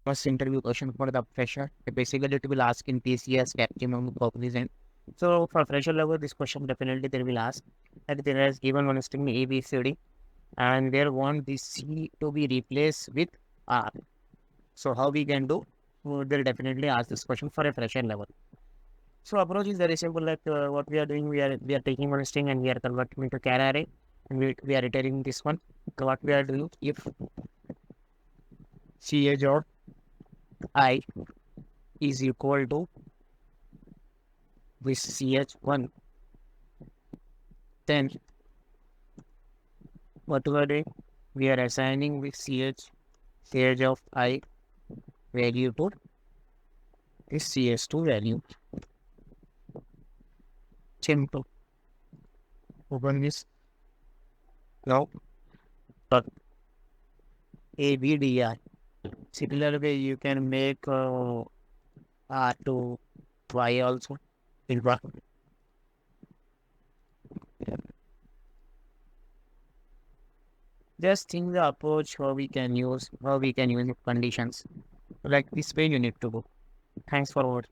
first interview question for the fresher. Basically, it will ask in TCS, Capgemini, Cognizant. So for fresher level, this question definitely they will ask that there is given one string A, B, C, D, and they want this C to be replaced with R. So how we can do? They'll definitely ask this question for a fresher level. So approach is very simple. Like what we are doing, we are taking one string and we are converting into char array, and we are returning this one. So what we are doing, if ch or I is equal to this ch1, then what we are doing, we are assigning with ch of I value to this ch2 value. Simple. Open this now. Dot ABDR. Similar way, you can make R to Y also in bracket. Just think the approach how we can use conditions. Like this way you need to go. Thanks for watching.